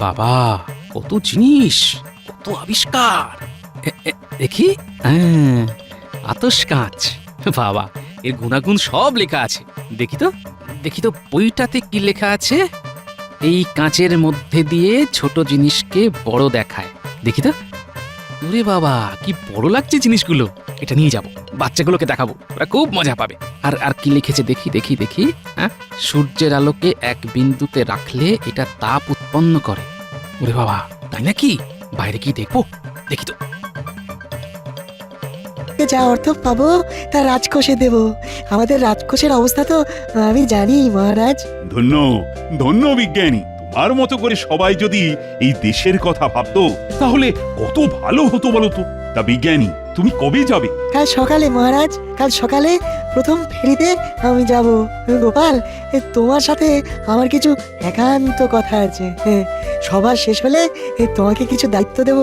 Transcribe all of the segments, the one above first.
বাবা, কত জিনিস, কত আবিষ্কার। দেখি, হ্যাঁ, আতস কাঁচ। বাবা, এর গুণাগুণ সব লেখা আছে। দেখি তো, দেখি তো বইটাতে কি লেখা আছে। এই কাঁচের মধ্যে দিয়ে ছোট জিনিসকে বড় দেখায়। দেখি তো। ওরে বাবা, কি বড় লাগছে জিনিসগুলো। এটা নিয়ে যাব, বাচ্চাগুলোকে দেখাবো, ওরা খুব মজা পাবে। আর আর কি লিখেছে দেখি দেখি দেখি। হ্যাঁ, সূর্যের আলোকে এক বিন্দুতে রাখলে এটা তাপ উৎপন্ন করে। ওরে বাবা, তাই নাকি? বাইরে কি দেখবো, দেখি তো। যা অর্থ পাবো তা রাজকোষে দেব। আমাদের রাজকোষের অবস্থা তো আমি জানি মহারাজ। ধন্য ধন্য বিজ্ঞানী, তোমার মতো করে সবাই যদি এই দেশের কথা ভাবতো তাহলে কত ভালো হতো বলো তো। তা বিজ্ঞানী, তুমি কবে যাবে? কাল সকালে মহারাজ, কাল সকালে প্রথম ফেরিতে আমি যাব। গোপাল, তোমার সাথে আমার কিছু একান্ত কথা আছে। সবার শেষ হলে তোমাকে কিছু দায়িত্ব দেব।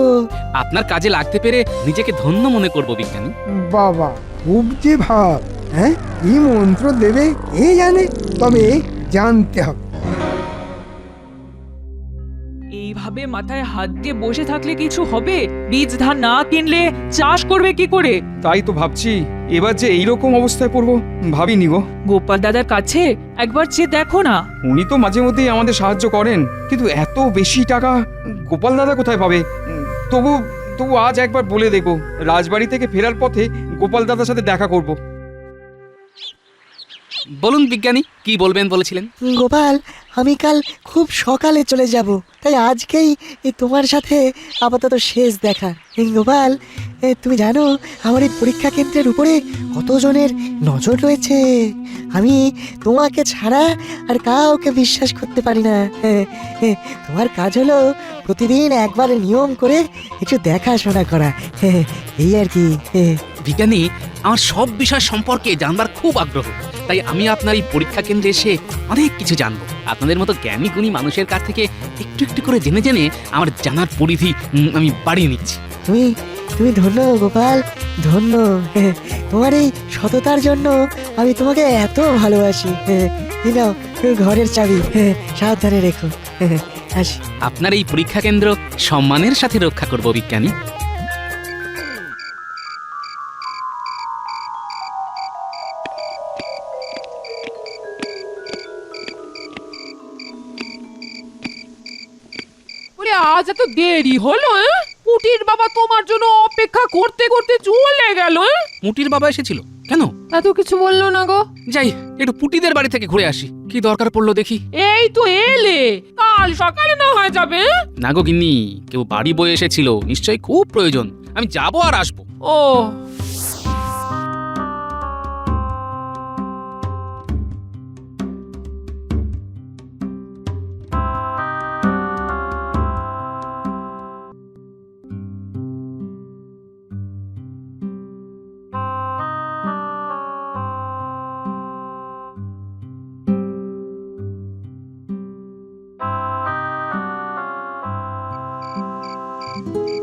আপনার কাজে লাগতে পেরে নিজেকে ধন্য মনে করব বিজ্ঞানী। বাবা, খুব যে ভাব। হ্যাঁ, কি মন্ত্র দেবে কে জানে, তবে জানতে হবে। এইভাবে মাথায় হাত দিয়ে বসে থাকলে কিছু হবে? বীজ ধান না কিনলে চাষ করবে কি করে? তাই তো ভাবছি, এবার যে এইরকম অবস্থায় পড়বো ভাবিনি গো। গোপাল দাদার কাছে একবার চেয়ে দেখো না। উনি তো মাঝে মধ্যেই আমাদের সাহায্য করেন, কিন্তু এত বেশি টাকা গোপাল দাদা কোথায় পাবে? তবু তবু আজ একবার বলে দেখবো, রাজবাড়ি থেকে ফেরার পথে গোপাল দাদার সাথে দেখা করব। বলুন বিজ্ঞানী, কি বলবেন বলেছিলেন? গোপাল, আমি কাল খুব সকালে চলে যাব, তাই আজকেই তোমার সাথে আপাতত শেষ দেখা। গোপাল, তুমি জানো আমার এই পরীক্ষা কেন্দ্রের উপরে কতজনের নজর রয়েছে। আমি তোমাকে ছাড়া আর কাউকে বিশ্বাস করতে পারি না। তোমার কাজ হলো প্রতিদিন একবার নিয়ম করে একটু দেখাশোনা করা, এই আর কি। বিজ্ঞানী, আমার সব বিষয় সম্পর্কে জানবার খুব আগ্রহ, তাই আমি আপনার এই পরীক্ষা কেন্দ্রে এসে অনেক কিছু জানবো। আপনাদের মতো জ্ঞানী গুণী মানুষের কাছ থেকে একটু একটু করে জেনে জেনে আমার জানার পরিধি আমি বাড়িয়ে নিচ্ছি। তুমি তুমি ধন্য গোপাল, ধন্য। তোমার এই সততার জন্য আমি তোমাকে এত ভালোবাসি। এই নাও ঘরের চাবি, সাবধানে রেখো। আসি। আপনার এই পরীক্ষা কেন্দ্র সম্মানের সাথে রক্ষা করব বিজ্ঞানী। আজ এত দেরি হলো? পুটির বাবা তোমার জন্য অপেক্ষা করতে করতে চলে গেল। পুটির বাবা এসেছিল কেন? এত কিছু বললো না গো। যাই, একটু পুটিদের বাড়ি থেকে ঘুরে আসি, কি দরকার পড়লো দেখি। এই তো এলে, কাল সকালে না হয় যাবে। না গো গিন্নি, কেউ বাড়ি বয়ে এসেছিল, নিশ্চয়ই খুব প্রয়োজন। আমি যাবো আর আসবো। ও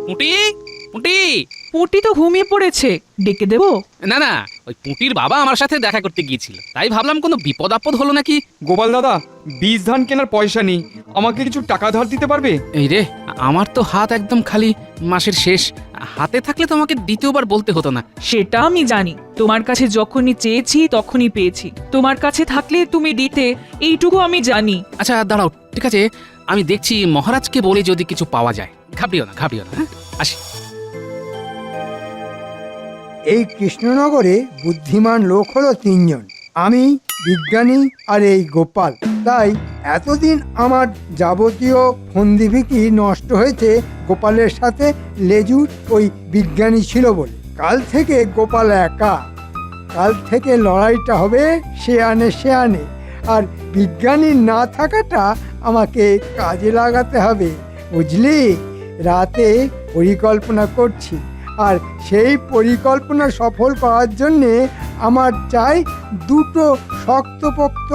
পুটি, পুটি। পুটি তো ঘুমিয়ে পড়েছে, ডেকে দেবো? না না, ওই পুটির বাবা আমার সাথে দেখা করতে গিয়েছিল, তাই ভাবলাম কোনো বিপদ আপদ হলো নাকি। গোপাল দাদা, বীজ ধান কেনার পয়সা নেই, আমাকে কিছু টাকা ধার দিতে পারবে? এই রে, আমার তো হাত একদম খালি, মাসের শেষ। হাতে থাকলে তো আমাকে দ্বিতীয়বার বলতে হতো না। সেটা আমি জানি, তোমার কাছে যখনই চেয়েছি তখনই পেয়েছি। তোমার কাছে থাকলে তুমি দিতে, এইটুকু আমি জানি। আচ্ছা দাঁড়াও, ঠিক আছে, আমি দেখছি মহারাজকে বলে যদি কিছু পাওয়া যায়। ঘাবড়িও না, ঘাবড়িও না। হ্যাঁ, আসি। এই কৃষ্ণনগরে বুদ্ধিমান লোক হলো তিনজন, আমি, বিজ্ঞানী আর এই গোপাল। তাই এতদিন আমার যাবতীয় ফন্দিফিকি নষ্ট হয়েছে গোপালের সাথে লেজুর ওই বিজ্ঞানী ছিল বলে। কাল থেকে গোপাল একা, কাল থেকে লড়াইটা হবে সে আনে। আর বিজ্ঞানীর না থাকাটা আমাকে কাজে লাগাতে হবে, বুঝলি? রাতে পরিকল্পনা করছি, আর সেই পরিকল্পনা সফল করার জন্যে আমার চাই দুটো শক্তপোক্ত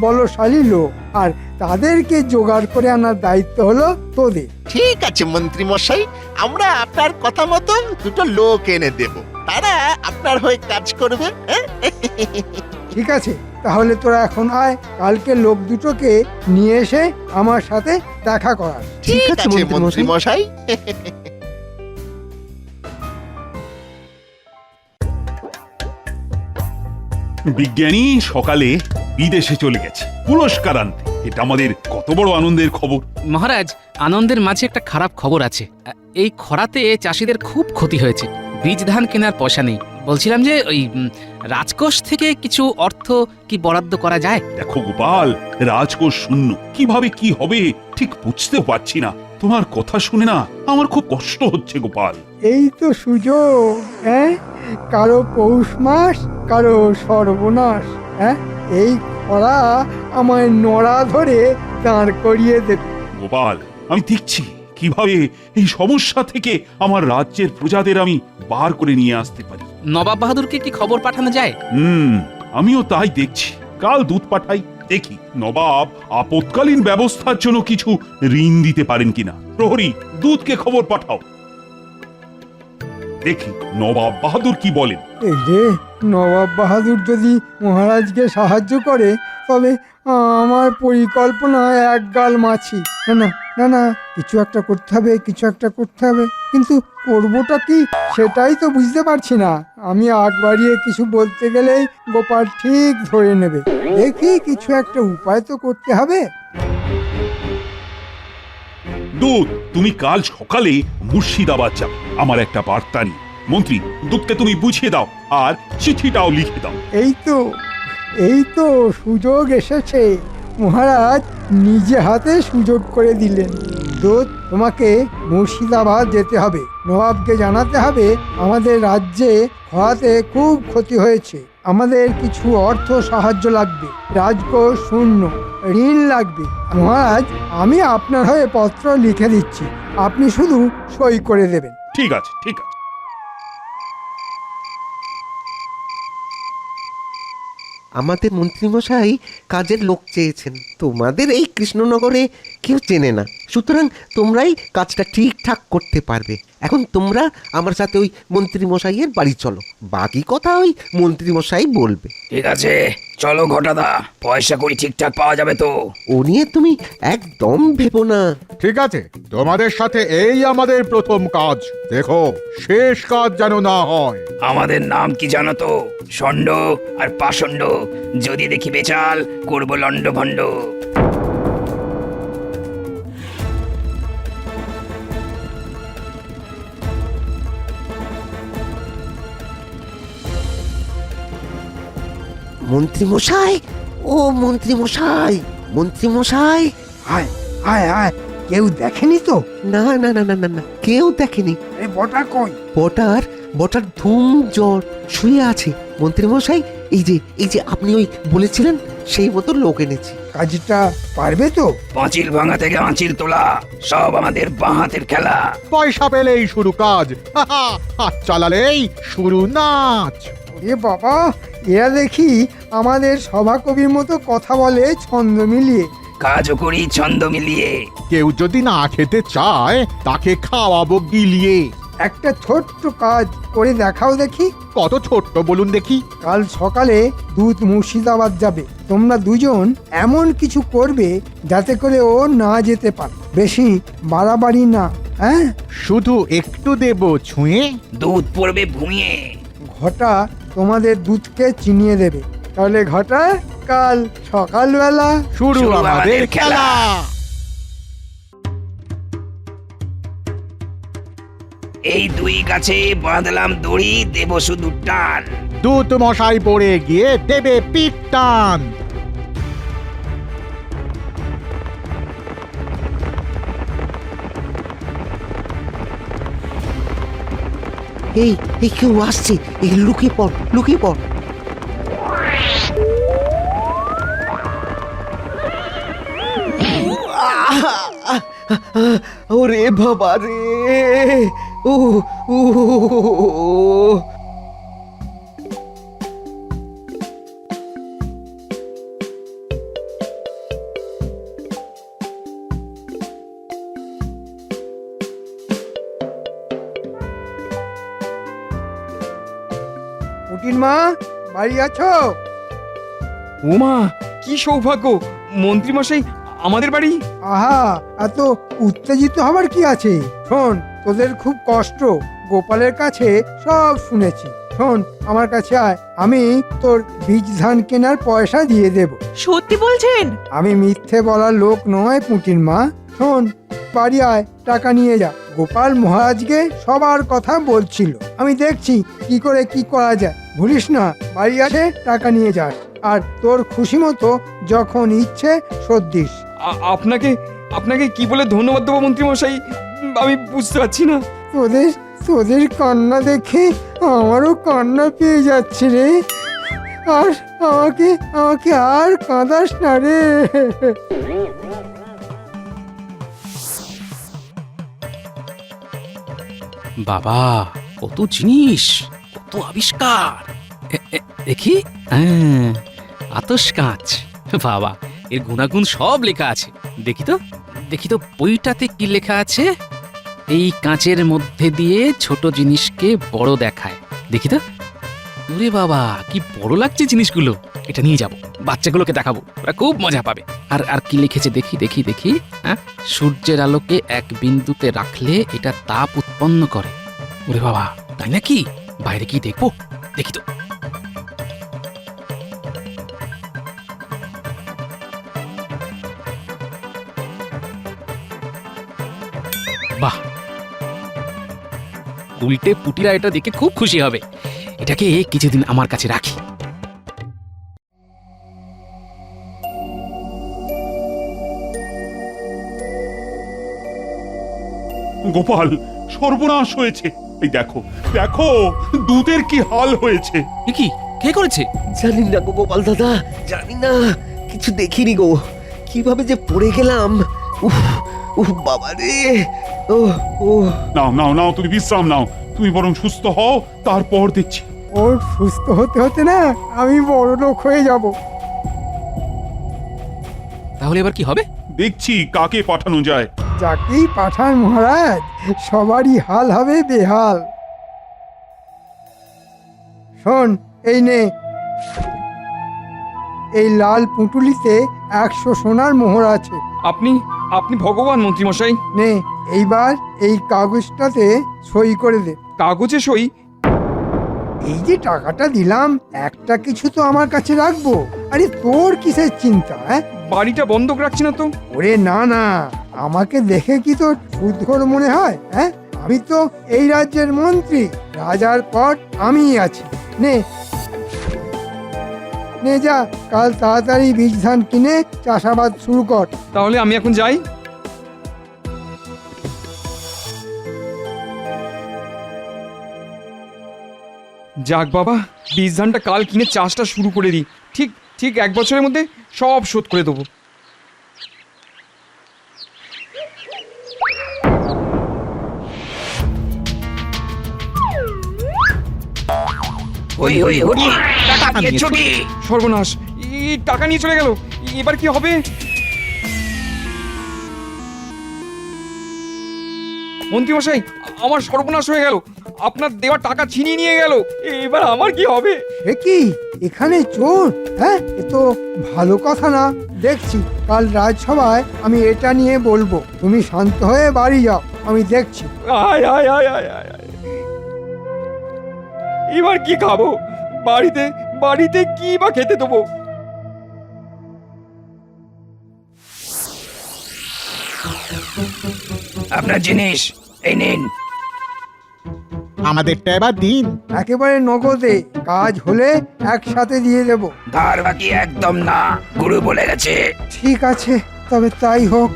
বলশালী লোক, আর তাদেরকে জোগাড় করে আনার দায়িত্ব হলো তোদের। ঠিক আছে মন্ত্রী মশাই, আমরা আপনার কথা মতন দুটো লোক এনে দেব, তারা আপনার হয়ে কাজ করবে। ঠিক আছে, তাহলে তোরা এখন আয়, কালকে লোক দুটোকে নিয়ে এসে আমার সাথে দেখা করার। ঠিক আছে মন্ত্রী মশাই। বিজ্ঞানী সকালে বিদেশে চলে গেছে পুরস্কার আনতে। এটা আমাদের কত বড় আনন্দের খবর। মহারাজ, আনন্দের মাঝে একটা খারাপ খবর আছে। এই খরাতে চাষিদের খুব ক্ষতি হয়েছে। বীজ ধান কেনার পয়সা নেই। বলছিলাম যে ওই রাজকোষ থেকে কিছু অর্থ কি বরাদ্দ করা যায়? দেখো গোপাল, রাজকোষ শূন্য, কিভাবে কি হবে ঠিক বুঝতেও পারছি না। তোমার কথা শুনে না আমার খুব কষ্ট হচ্ছে গোপাল। এই তো সুযোগ, হ্যাঁ, কারো পৌষ মাস, কারো সর্বনাশ। হ্যাঁ, এই খরা আমায় নড়া ধরে দাঁড় করিয়ে দেবে। গোপাল, আমি দেখছি কিভাবে এই সমস্যা থেকে আমার রাজ্যের প্রজাদের আমি বার করে নিয়ে আসতে পারি। নবাব বাহাদুরকে কি খবর পাঠানো যায়? আমিও তাই দেখছি। কাল দুধ পাঠাই, দেখি নবাব আপৎকালীন ব্যবস্থার জন্য কিছু ঋণ দিতে পারেন কিনা। প্রহরী, দুধকে খবর পাঠাও, দেখি নবাব বাহাদুর কি বলেন। এই রে, নবাব বাহাদুর যদি মহারাজকে সাহায্য করে তবে আমার পরিকল্পনা একগাল মাছি। না না না না, কিছু একটা করতে হবে, কিছু একটা করতে হবে, কিন্তু করবোটা কি সেটাই তো বুঝতে পারছি না। আমি আগ বাড়িয়ে কিছু বলতে গেলেই গোপাল ঠিক ধরে নেবে। দেখি কিছু একটা উপায় তো করতে হবে। দুধ, তুমি কাল সকালে মুর্শিদাবাদ যাও আমার একটা বার্তা নিয়ে। মন্ত্রী, দুধকে তুমি বুঝিয়ে দাও আর চিঠিটাও লিখে দাও। এই তো সুযোগ এসেছে। মহারাজ নিজে হাতে সুযোগ করে দিলেন। দূত, তোমাকে মুর্শিদাবাদ যেতে হবে। নবাবকে জানাতে হবে আমাদের রাজ্যে খরাতে খুব ক্ষতি হয়েছে, আমাদের কিছু অর্থ সাহায্য লাগবে, রাজকোষ শূন্য, ঋণ লাগবে। মহারাজ, আমি আপনার হয়ে পত্র লিখে দিচ্ছি, আপনি শুধু সই করে দেবেন। ঠিক আছে, ঠিক আছে। আমাদের মন্ত্রীমশাই কাজের লোক চেয়েছেন। তোমাদের এই কৃষ্ণনগরে কেউ চেনে না, সুতরাং তোমরাই কাজটা ঠিকঠাক করতে পারবে। এখন তোমরা আমার সাথে ওই মন্ত্রীমশাইয়ের বাড়ি চলো, বাকি কথা ওই মন্ত্রীমশাই বলবে। ঠিক আছে, চলো ঘটাদা, পয়সা করি ঠিকঠাক পাওয়া যাবে তো? ও নিয়ে তুমি একদম ভেবো না। ঠিক আছে, তোমাদের সাথে এই আমাদের প্রথম কাজ, দেখো শেষ কাজ যেন না হয়। আমাদের নাম কি জানো তো? ষণ্ড আর পাষণ্ড। যদি দেখি বেচাল, করবো লন্ড ভণ্ড। মন্ত্রীমশাই, ও মন্ত্রীমশাই, মন্ত্রীমশাই। আয় আয় আয়, কেউ দেখেনি তো? না না না না না না, কেউ দেখেনি। এই বটা কই? বটার ধুম জ্বর, শুয়ে আছে। মন্ত্রীমশাই, এই যে আপনি ওই বলেছিলেন সেই মতো লোক এনেছি। কাজটা পারবে তো? পাঁচিল ভাঙা থেকে আঁচিল তোলা সব আমাদের বাঁ হাতের খেলা। পয়সা পেলেই শুরু কাজ, হাত চালালেই শুরু নাচ। এ বাবা, এরা দেখি আমাদের সভাকবির মতো কথা বলে ছন্দ মিলিয়ে। কাজও করি ছন্দ মিলিয়ে। কেউ যদি না খেতে চায় তাকে খাওয়াবো গিলিয়ে। একটা ছোট্ট কাজ করে দেখাও দেখি। কত ছোট্ট বলুন দেখি? কাল সকালে দুধ মুর্শিদাবাদ যাবে, তোমরা দুজন এমন কিছু করবে যাতে করে ও না যেতে পারে। বেশি বাড়াবাড়ি না, হ্যাঁ? শুধু একটু দেব ছুঁয়ে, দুধ পড়বে ভুঁয়ে। ঘটা তোমাদের দুধকে চিনিয়ে দেবে। তাহলে ঘটা, কাল সকালবেলা শুরু আমাদের খেলা। এই দুই গাছে বাঁধলাম দড়ি, দেব শুধু টান। দুধ মশাই পড়ে গিয়ে দেবে পিঠ টান। এই কেউ আসছে, এই লুকিয়ে পড়, লুকিয়ে পড়। ওরে বাবা রে, ও ও পুটির মা, বাড়ি আছো? ওমা কি সৌভাগ্য! মন্ত্রীমশাই আমাদের বাড়ি। আহা, এত উত্তেজিত হবার কি আছে? শোন, তোদের খুব কষ্ট, গোপালের কাছে সব শুনেছি। শোন, আমার কাছে আয়, আমি তোর বীজ ধান কেনার পয়সা দিয়ে দেব। সত্যি বলছেন? আমি মিথ্যে বলার লোক নয় পুঁটির মা। শোন, বাড়ি আয়, টাকা নিয়ে যা। গোপাল মহারাজকে সবার কথা বলছিল, আমি দেখছি কি করে কি করা যায়। ভুলিস না, বাড়ি আসে টাকা নিয়ে যাস, আর তোর খুশি মতো যখন ইচ্ছে শোধ দিস। আপনাকে আপনাকে কি বলে ধন্যবাদ দেবো মন্ত্রীমশাই, আমি বুঝতে পারছি না। তোদের তোদের কান্না দেখে আমারও কান্না পেয়ে যাচ্ছে রে। আর আমাকে আমাকে আর কাঁদাস না রে। বাবা, কত জিনিস, কত আবিষ্কার! দেখি, হ্যাঁ, আতস কাঁচ। বাবা, এর গুণাগুণ সব লেখা আছে। দেখি তো বইটাতে কি লেখা আছে। এই কাঁচের মধ্যে দিয়ে ছোট জিনিসকে বড় দেখায়। দেখি তো, ওরে বাবা, কি বড় লাগছে জিনিসগুলো। এটা নিয়ে যাব, বাচ্চাগুলোকে দেখাবো, ওরা খুব মজা পাবে। আর কি লিখেছে দেখি। হ্যাঁ, সূর্যের আলোকে এক বিন্দুতে রাখলে এটা তাপ উৎপন্ন করে। ওরে বাবা, তাই নাকি? বাইরে কি দেখবো, দেখি তো। বাহ, উল্টে পুটিরা এটা দেখে খুব খুশি হবে। এটাকে কিছুদিন আমার কাছে রাখি। গোপাল, সর্বনাশ হয়েছে। এই দেখো দেখো, দুধের কি হাল হয়েছে। এ কি, কে করেছে? জানি না গো গোপাল দাদা, জানি না, কিছু দেখিনি গো। কিভাবে যে পড়ে গেলাম! উফ উফ বাবা রে! ও ও নাও নাও নাও, তুমি বিশ্রাম নাও। তুমি বরং সুস্থ হও, তারপর দেখছি। ওর সুস্থ হতে হতে না আমি বড় লোক হয়ে যাব। তাহলে এবার কি হবে? দেখছি কাকে পাঠানো যায়। যাকেই পাঠান মহারাজ, সবারই হাল হবে বেহাল। শোন, এই নে, এই লাল পুঁটুলিতে 100 সোনার মোহর আছে। আপনি আপনি ভগবান মন্ত্রীমশাই। নে, এইবার এই কাগজটাতে সই করে দে। কাগজে সই? এই যে টাকাটা দিলাম, একটা কিছু তো আমার কাছে রাখবো। আরে তোর কিসের চিন্তা? বাড়িটা বন্ধক রাখছি না তো। ওরে না না, আমাকে দেখে কি তোর সুদঘর মনে হয়? হ্যাঁ, আমি তো এই রাজ্যের মন্ত্রী, রাজার পর আমিই আছি। নে নে, যা, কাল তাড়াতাড়ি বীজ ধান কিনে চাষাবাদ শুরু কর। তাহলে আমি এখন যাই। যাক বাবা, বীজ ধানটা কাল কিনে চাষটা শুরু করে দিই। ঠিক ঠিক 1 বছরের মধ্যে সব শোধ করে দেবো। হই হই হরি, টাকা দিয়ে ছুটি। সর্বনাশ, এই টাকা নিয়ে চলে গেল। এবার কি হবে? মন্ত্রীমশাই, আমার সর্বনাশ হয়ে গেল। আপনার দেওয়া টাকা ছিনিয়ে নিয়ে গেল। এবার আমার কি হবে? এ কি, এখানে চোর? হ্যাঁ, এ তো ভালো কথা না। দেখছি কাল রাজসভায় আমি এটা নিয়ে বলবো। তুমি শান্ত হয়ে বাড়ি যাও, আমি দেখছি। আয় আয় আয় আয় আয় আয়। এবার কি খাবো? বাড়িতে বাড়িতে কি বা খেতে দেবো? আপনার জিনিস এই নিন। আমাদেরটা এবার দিন। একেবারে নগদে, কাজ হলে একসাথে দিয়ে দেব। ধার বাকি একদম না, গুরু বলে গেছে। ঠিক আছে, তবে তাই হোক।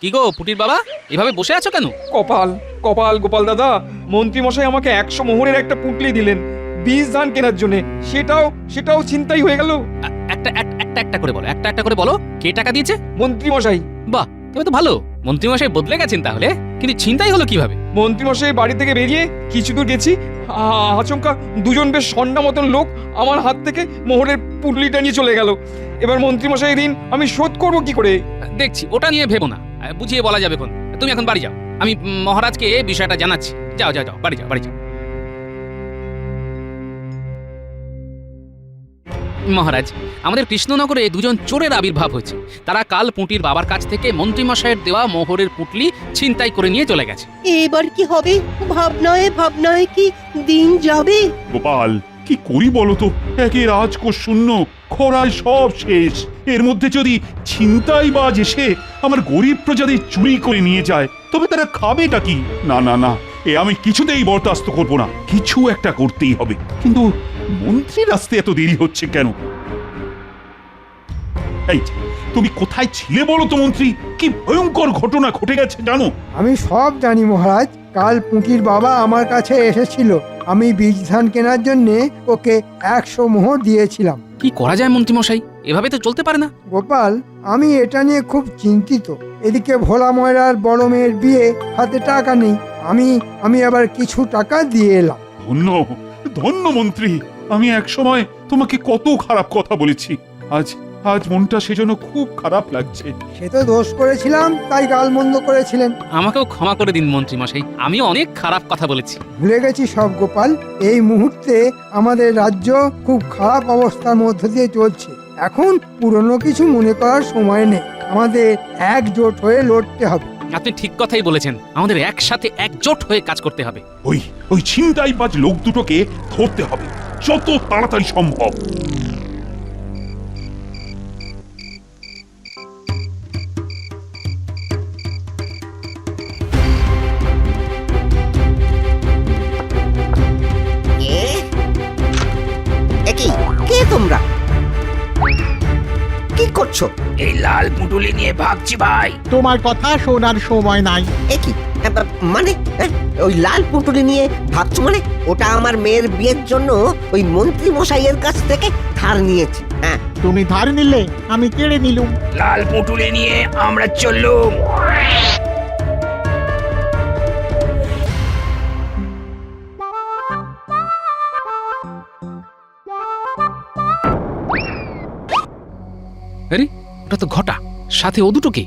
কি গো পুটির বাবা, এভাবে বসে আছো কেন? কপাল কপাল গোপাল দাদা, মন্ত্রীমশাই আমাকে 100 মোহরের একটা পুঁটলি দিলেন বীজ ধান কেনার জন্য। সেটাও ছিনতাই হয়ে গেল। একটা করে বলো, একটা করে বলো, কে টাকা দিয়েছে? মন্ত্রীমশাই। বাহ, তবে তো ভালো। মন্ত্রীমশাই বদলে গেছেন তাহলে, কিন্তু ছিনতাই হলো কিভাবে? মন্ত্রীমশাই বাড়ি থেকে বেরিয়ে কিছু দূর গেছি, আচমকা দুজন বেশ সন্না মতন লোক আমার হাত থেকে মোহরের পুটলিটা নিয়ে চলে গেল। এবার মন্ত্রীমশাই ঋণ আমি শোধ করবো কি করে? দেখছি, ওটা নিয়ে ভেবো না, বুঝিয়ে বলা যাবে কোন। তুমি এখন বাড়ি যাও, আমি মহারাজকে বিষয়টা জানাচ্ছি। যাও যাও যাও, বাড়ি যাও, বাড়ি যাও। মহারাজ, আমাদের কৃষ্ণনগরে দুজন চোরের আবির্ভাব হয়েছে। তারা কাল পুঁটির বাবার কাছ থেকে মন্ত্রীমশাইয়ের দেওয়া মোহরের পুটলি ছিনতাই করে নিয়ে চলে গেছে। এবার কি হবে? ভাবনায় ভাবনায় কি দিন যাবে। গোপাল, কি করি বলো তো? একে রাজকোষ শূন্য, খরায় সব শেষ। এর মধ্যে যদি ছিনতাইবাজ এসে আমার গরিব প্রজাদের চুরি করে নিয়ে যায়, তবে তারা খাবেটা কি? না না না, এ আমি কিছুতেই বরদাস্ত করব না। কিছু একটা করতেই হবে। কিন্তু মন্ত্রীর আসতে এত দেরি হচ্ছে কেন? এই যে, তুমি কোথায় ছিলে বলো তো মন্ত্রী? কি ভয়ঙ্কর ঘটনা ঘটে গেছে জানো? আমি সব জানি মহারাজ। কাল পুঁটির বাবা আমার কাছে এসেছিল। আমি বীজ ধান কেনার জন্য ওকে 100 মোহর দিয়েছিলাম। কি করা যায় মন্ত্রীমশাই? এভাবে তো চলতে পারে না। গোপাল, আমি এটা নিয়ে খুব চিন্তিত। এদিকে ভোলা ময়রার বড় মেয়ের বিয়ে, হাতে টাকা নেই। আমি আবার কিছু টাকা দিয়ে এলাম। ধন্য ধন্য মন্ত্রী, আমি একসময় তোমাকে কত খারাপ কথা বলেছি। আজ মনটা সেজন্য খুব খারাপ লাগছে। সে তো দোষ করেছিলাম, তাই গালমন্দ করেছিলেন। আমাকেও ক্ষমা করে দিন মন্ত্রীমশাই, আমি অনেক খারাপ কথা বলেছি। ভুলে গেছি সব গোপাল। এই মুহূর্তে আমাদের রাজ্য খুব খারাপ অবস্থার মধ্য দিয়ে চলছে। এখন পুরনো কিছু মনে করার সময় নেই। আমাদের একজোট হয়ে লড়তে হবে। আপনি ঠিক কথাই বলেছেন, আমাদের একসাথে একজোট হয়ে কাজ করতে হবে। ওই ছিনতাইবাজ লোক দুটোকে ধরতে হবে যত তাড়াতাড়ি সম্ভব। কে তোমরা? কি করছো? এই লাল পুটুলি নিয়ে ভাবছি ভাই। তোমার কথা শোনার সময় নাই। একই মানে ওই লাল পুটুলি নিয়ে ভাবছো মানে? ওটা আমার মেয়ের বিয়ের জন্য ওই মন্ত্রী মশাইয়ের কাছ থেকে ধার নিয়েছি। হ্যাঁ, তুমি ধার নিলে, আমি কেড়ে নিলুম। লাল পুটুলি নিয়ে আমরা চললুম। আরে, ওটা তো ঘটা, সাথে ও দুটোকে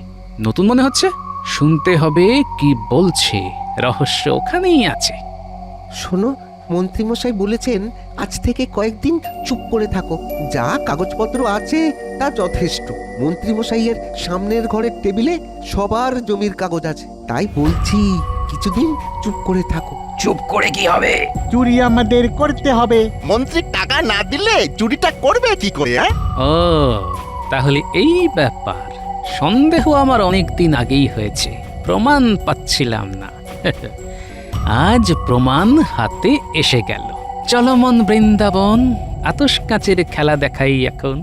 নতুন মনে হচ্ছে। শুনতে হবে কি বলছে, রহস্য ওখানেই আছে। শোনো, মন্ত্রীমশাই বলেছেন আজ থেকে কয়েকদিন চুপ করে থাকো। যা কাগজপত্র আছে তা যথেষ্ট। মন্ত্রীমশাইয়ের সামনের ঘরের টেবিলে সবার জমির কাগজ আছে। তাই বলছি কিছুদিন চুপ করে থাকো। চুপ করে কি হবে? চুরি আমাদের করতে হবে। মন্ত্রী টাকা না দিলে চুরিটা করবে কি করে? ও, তাহলে এই ব্যাপার। সন্দেহ আমার অনেক দিন আগেই হয়েছে, প্রমাণ পাচ্ছিলাম না। আজ প্রমাণ হাতে এসে গেল। চলো মন বৃন্দাবন, আতশ কাচের খেলা দেখাই এখন।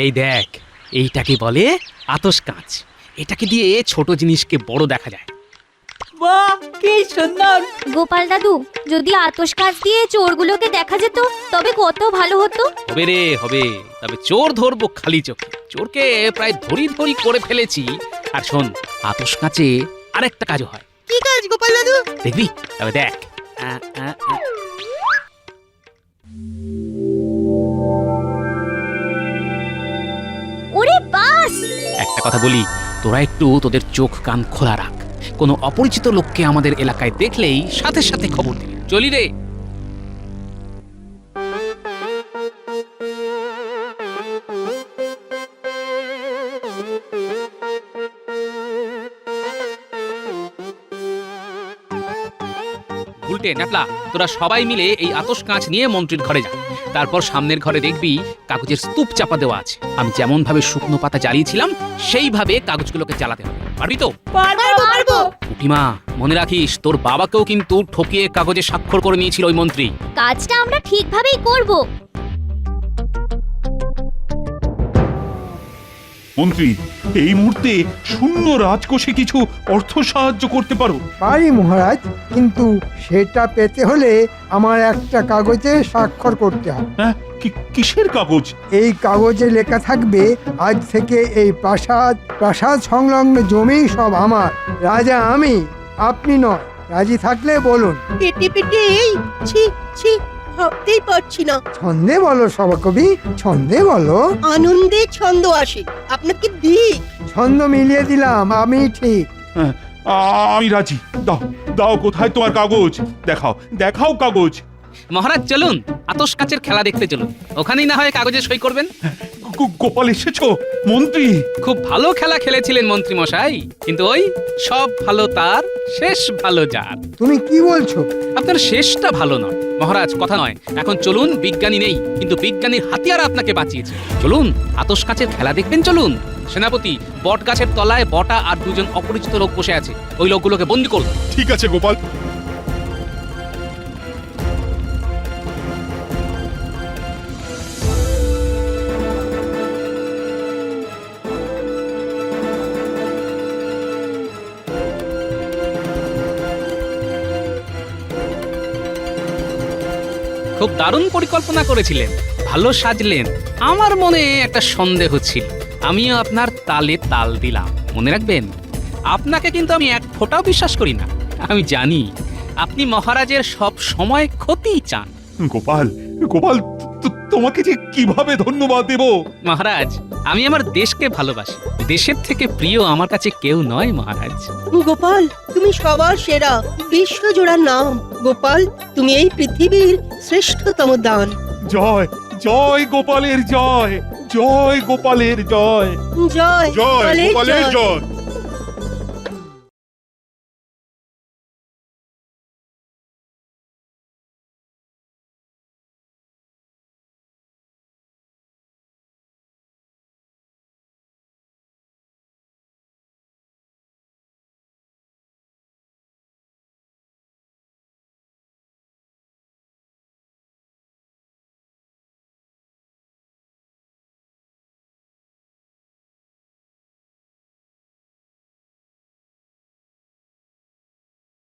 এই দেখ, এইটাকে বলে আতশ কাঁচ। এটাকে দিয়ে ছোট জিনিসকে বড় দেখা যায়। বাহ, কি সুন্দর! গোপাল দাদু, যদি আতশ কাঁচ দিয়ে চোরগুলোকে দেখা যেত তবে কত ভালো হতো। হবে রে, হবে। তবে চোর ধরবো খালি চোখে। চোরকে প্রায় ধরি ধরি করে ফেলেছি। আর শোন, আতশ কাঁচে আরেকটা কাজও হয়। কি কাজ গোপাল দাদু? দেখবি? তবে দেখ। ওরে বাস! একটা কথা বলি, তোরা একটু তোদের চোখ কান খোলা রাখ। কোনো অপরিচিত লোককে আমাদের এলাকায় দেখলেই সাথে সাথে খবর দিবি। চলি রে। উল্টে ন্যাপলা, তোরা সবাই মিলে এই আতশ কাঁচ নিয়ে মন্ত্রীর ঘরে যা। তারপর সামনের ঘরে দেখবি কাগজের স্তূপ চাপা দেওয়া আছে। আমি যেমন ভাবে শুকনো পাতা জ্বালিয়েছিলাম সেইভাবে কাগজগুলোকে জ্বালাতে হবে। পারবি তো? পারবো। উঠিমা, মনে রাখিস তোর বাবাকেও কিন্তু ঠকিয়ে কাগজে স্বাক্ষর করে নিয়েছিল ওই মন্ত্রী। কাজটা আমরা ঠিকভাবেই করব। মন্ত্রী, এই মুহূর্তে শূন্য রাজকোষে কিছু অর্থ সাহায্য করতে পারো? পারি মহারাজ, কিন্তু সেটা পেতে হলে আমার একটা কাগজে স্বাক্ষর করতে হবে। হ্যাঁ, কিসের কাগজ? এই কাগজে লেখা থাকবে আজ থেকে এই প্রাসাদ সংলগ্ন জমি সব আমার, রাজা আমি, আপনি নয়। রাজি থাকলে বলুন। পেটে পেটে এই ছি ছি ভাবতেই পারছি না। ছন্দে বলো সভাকবি, ছন্দে বলো। আনন্দে ছন্দ আসে, আপনাকে দিই। ছন্দ মিলিয়ে দিলাম, আমি ঠিক। হ্যাঁ, আমি রাজি। দাও দাও, কোথায় তোমার কাগজ? দেখাও দেখাও কাগজ। মহারাজ চলুন, আতশ কাচের খেলা দেখতে চলুন, ওখানেই না হয় কাগজে সই করবেন। গোপাল এসেছো? মন্ত্রী, খুব ভালো খেলা খেলেছিলেন মন্ত্রী মশাই, কিন্তু ওই সব ভালো তার, শেষ ভালো যার। তুমি কি বলছো? আপনার শেষটা ভালো নয় মহারাজ, কথা নয়। এখন চলুন, বিজ্ঞানী নেই, কিন্তু বিজ্ঞানীর হাতিয়ার আপনাকে বাঁচিয়েছে। চলুন, আতশ কাচের খেলা দেখবেন চলুন। সেনাপতি, বট গাছের তলায় বটা আর দুজন অপরিচিত লোক বসে আছে, ওই লোকগুলোকে বন্দি করুন। ঠিক আছে গোপাল। খুব দারুণ পরিকল্পনা করেছিলেন, ভালো সাজলেন। আমার মনে একটা সন্দেহ ছিল, আমিও আপনার তালে তাল দিলাম। মনে রাখবেন, আপনাকে কিন্তু আমি এক ফোঁটাও বিশ্বাস করি না। আমি জানি আপনি মহারাজের সব সময় ক্ষতি চান। গোপাল, গোপাল, তোমাকে যে কিভাবে ধন্যবাদ দেব? মহারাজ, আমি আমার দেশকে ভালোবাসি, দেশের থেকে প্রিয় আমার কাছে কেউ নয় মহারাজ। গোপাল, তুমি সবার সেরা, বিশ্বজোড়া নাম। গোপাল, তুমি এই পৃথিবীর শ্রেষ্ঠতম দান। জয় জয় গোপালের জয়, জয় গোপালের জয়, জয় জয় গোপালের জয়। জয়।